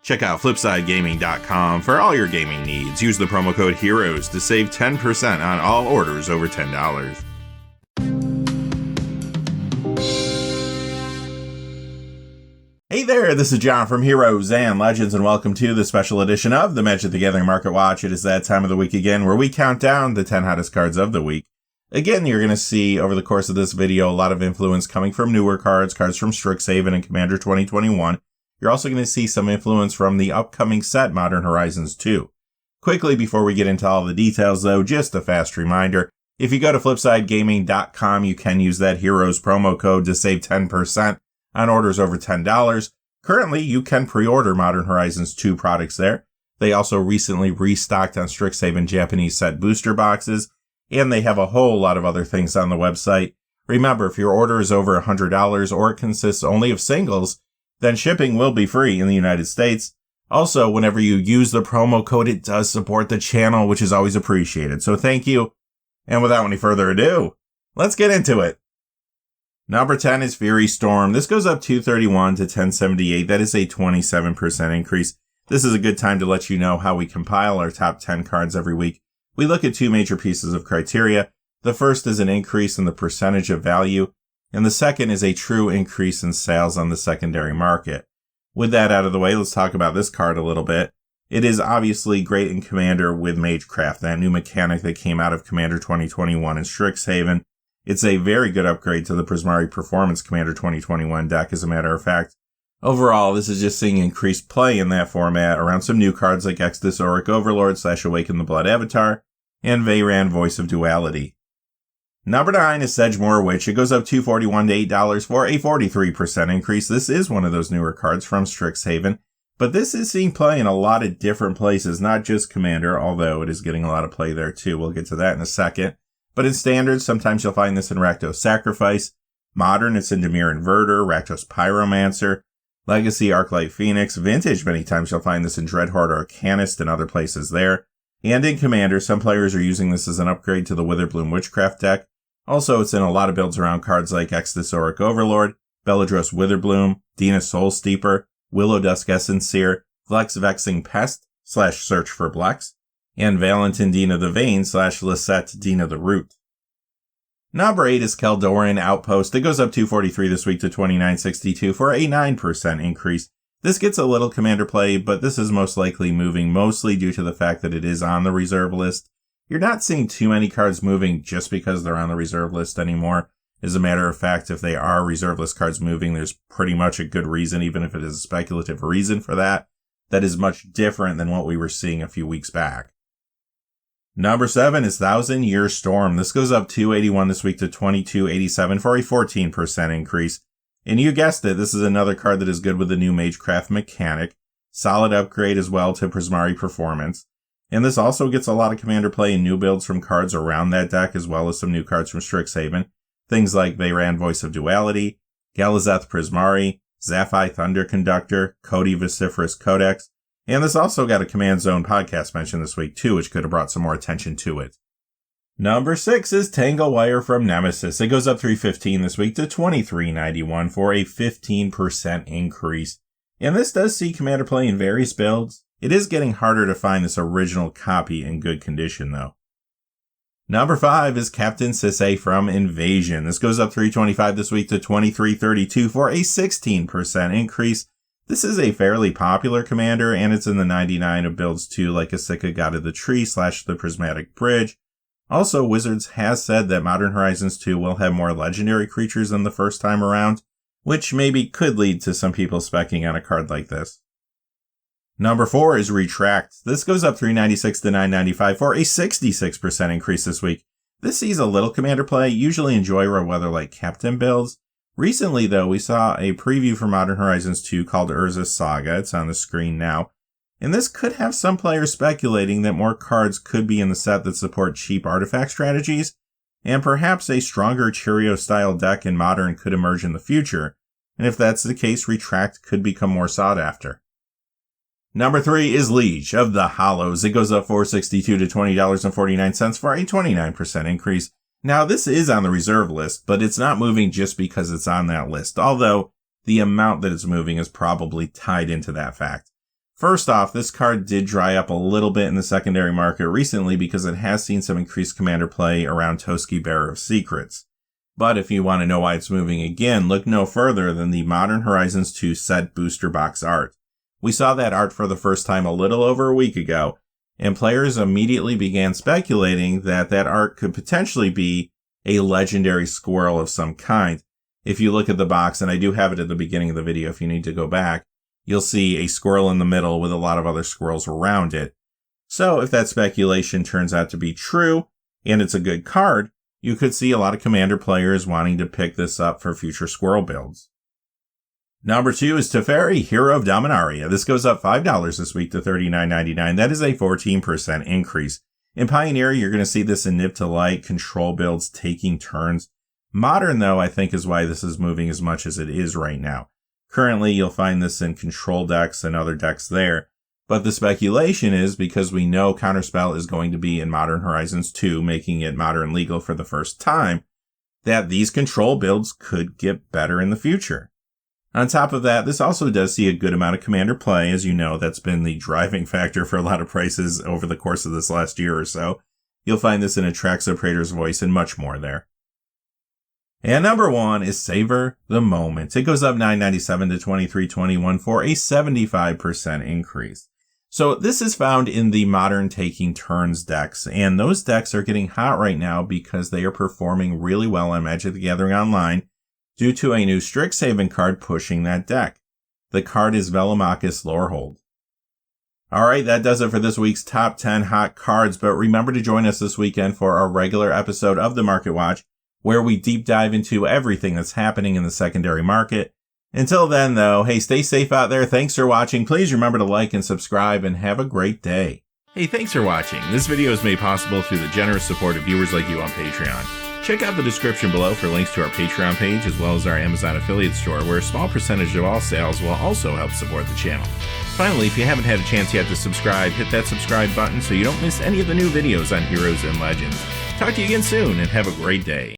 Check out FlipsideGaming.com for all your gaming needs. Use the promo code HEROES to save 10% on all orders over $10. Hey there, this is John from Heroes and Legends, and welcome to the special edition of the Magic the Gathering Market Watch. It is that time of the week again where we count down the 10 hottest cards of the week. Again, you're going to see over the course of this video a lot of influence coming from newer cards from Strixhaven and Commander 2021. You're also going to see some influence from the upcoming set Modern Horizons 2. Quickly, before we get into all the details though, just a fast reminder. If you go to FlipsideGaming.com, you can use that Heroes promo code to save 10% on orders over $10. Currently, you can pre-order Modern Horizons 2 products there. They also recently restocked on Strixhaven Japanese set booster boxes, and they have a whole lot of other things on the website. Remember, if your order is over $100 or it consists only of singles, then shipping will be free in the United States. Also, whenever you use the promo code, it does support the channel, which is always appreciated. So thank you. And without any further ado, let's get into it. Number 10 is Fury Storm. This goes up 231 to 1078. That is a 27% increase. This is a good time to let you know how we compile our top 10 cards every week. We look at two major pieces of criteria. The first is an increase in the percentage of value, and the second is a true increase in sales on the secondary market. With that out of the way, let's talk about this card a little bit. It is obviously great in Commander with Magecraft, that new mechanic that came out of Commander 2021 in Strixhaven. It's a very good upgrade to the Prismari Performance Commander 2021 deck, as a matter of fact. Overall, this is just seeing increased play in that format around some new cards like Exodus Auric Overlord / Awaken the Blood Avatar and Veyran Voice of Duality. Number 9 is Sedgemoor Witch. It goes up $241 to $8 for a 43% increase. This is one of those newer cards from Strixhaven, but this is seeing play in a lot of different places, not just Commander, although it is getting a lot of play there too. We'll get to that in a second. But in Standard, sometimes you'll find this in Rakdos Sacrifice. Modern, it's in Dimir Inverter, Rakdos Pyromancer, Legacy, Arclight Phoenix. Vintage, many times you'll find this in Dreadhorde Arcanist and other places there. And in Commander, some players are using this as an upgrade to the Witherbloom Witchcraft deck. Also, it's in a lot of builds around cards like Exodus Auric Overlord, Beledros Witherbloom, Dina Soul Steeper, Willow Dusk Essenseer, Flex Vexing Pest / Search for Blex, and Valentin Dina the Vein / Lisette Dina the Root. Number 8 is Kelloran Outpost. It goes up $243 this week to $29.62 for a 9% increase. This gets a little Commander play, but this is most likely moving mostly due to the fact that it is on the reserve list. You're not seeing too many cards moving just because they're on the reserve list anymore. As a matter of fact, if they are reserve list cards moving, there's pretty much a good reason, even if it is a speculative reason for that. That is much different than what we were seeing a few weeks back. Number 7 is Thousand Year Storm. This goes up $281 this week to $22.87 for a 14% increase. And you guessed it, this is another card that is good with the new Magecraft mechanic. Solid upgrade as well to Prismari Performance. And this also gets a lot of Commander play in new builds from cards around that deck, as well as some new cards from Strixhaven. Things like Veyran Voice of Duality, Galazeth Prismari, Zaphi Thunder Conductor, Cody Vociferous Codex. And this also got a Command Zone podcast mention this week too, which could have brought some more attention to it. Number 6 is Tango Wire from Nemesis. It goes up $315 this week to $23.91 for a 15% increase. And this does see Commander play in various builds. It is getting harder to find this original copy in good condition though. Number 5 is Captain Sisay from Invasion. This goes up $325 this week to $23.32 for a 16% increase. This is a fairly popular Commander, and it's in the 99 of builds too, like Asika God of the Tree / the Prismatic Bridge. Also, Wizards has said that Modern Horizons 2 will have more legendary creatures than the first time around, which maybe could lead to some people speccing on a card like this. Number 4 is Retract. This goes up $396 to $995 for a 66% increase this week. This sees a little Commander play, usually in Joyra Weather like Captain builds. Recently, though, we saw a preview for Modern Horizons 2 called Urza's Saga. It's on the screen now. And this could have some players speculating that more cards could be in the set that support cheap artifact strategies, and perhaps a stronger Cheerio-style deck in Modern could emerge in the future. And if that's the case, Retract could become more sought after. Number 3 is Liege of the Hollows. It goes up $462 to $20.49 for a 29% increase. Now, this is on the reserve list, but it's not moving just because it's on that list, although the amount that it's moving is probably tied into that fact. First off, this card did dry up a little bit in the secondary market recently because it has seen some increased commander play around Toski, Bearer of Secrets. But if you want to know why it's moving again, look no further than the Modern Horizons 2 set booster box art. We saw that art for the first time a little over a week ago, and players immediately began speculating that that art could potentially be a legendary squirrel of some kind. If you look at the box, and I do have it at the beginning of the video if you need to go back, you'll see a squirrel in the middle with a lot of other squirrels around it. So if that speculation turns out to be true, and it's a good card, you could see a lot of commander players wanting to pick this up for future squirrel builds. Number 2 is Teferi, Hero of Dominaria. This goes up $5 this week to $39.99. That is a 14% increase. In Pioneer, you're going to see this in Nib to Light, control builds, taking turns. Modern, though, I think is why this is moving as much as it is right now. Currently, you'll find this in control decks and other decks there. But the speculation is, because we know Counterspell is going to be in Modern Horizons 2, making it modern legal for the first time, that these control builds could get better in the future. On top of that, this also does see a good amount of commander play. As you know, that's been the driving factor for a lot of prices over the course of this last year or so. You'll find this in Atraxa, Praetor's Voice, and much more there. And number 1 is Savor the Moment. It goes up $9.97 to $23.21 for a 75% increase. So this is found in the modern Taking Turns decks, and those decks are getting hot right now because they are performing really well on Magic the Gathering Online due to a new Strixhaven card pushing that deck. The card is Velomachus Lorehold. Alright, that does it for this week's top 10 hot cards, but remember to join us this weekend for our regular episode of the Market Watch, where we deep dive into everything that's happening in the secondary market. Until then, though, hey, stay safe out there. Thanks for watching. Please remember to like and subscribe, and have a great day. Hey, thanks for watching. This video is made possible through the generous support of viewers like you on Patreon. Check out the description below for links to our Patreon page, as well as our Amazon affiliate store, where a small percentage of all sales will also help support the channel. Finally, if you haven't had a chance yet to subscribe, hit that subscribe button so you don't miss any of the new videos on Heroes and Legends. Talk to you again soon, and have a great day.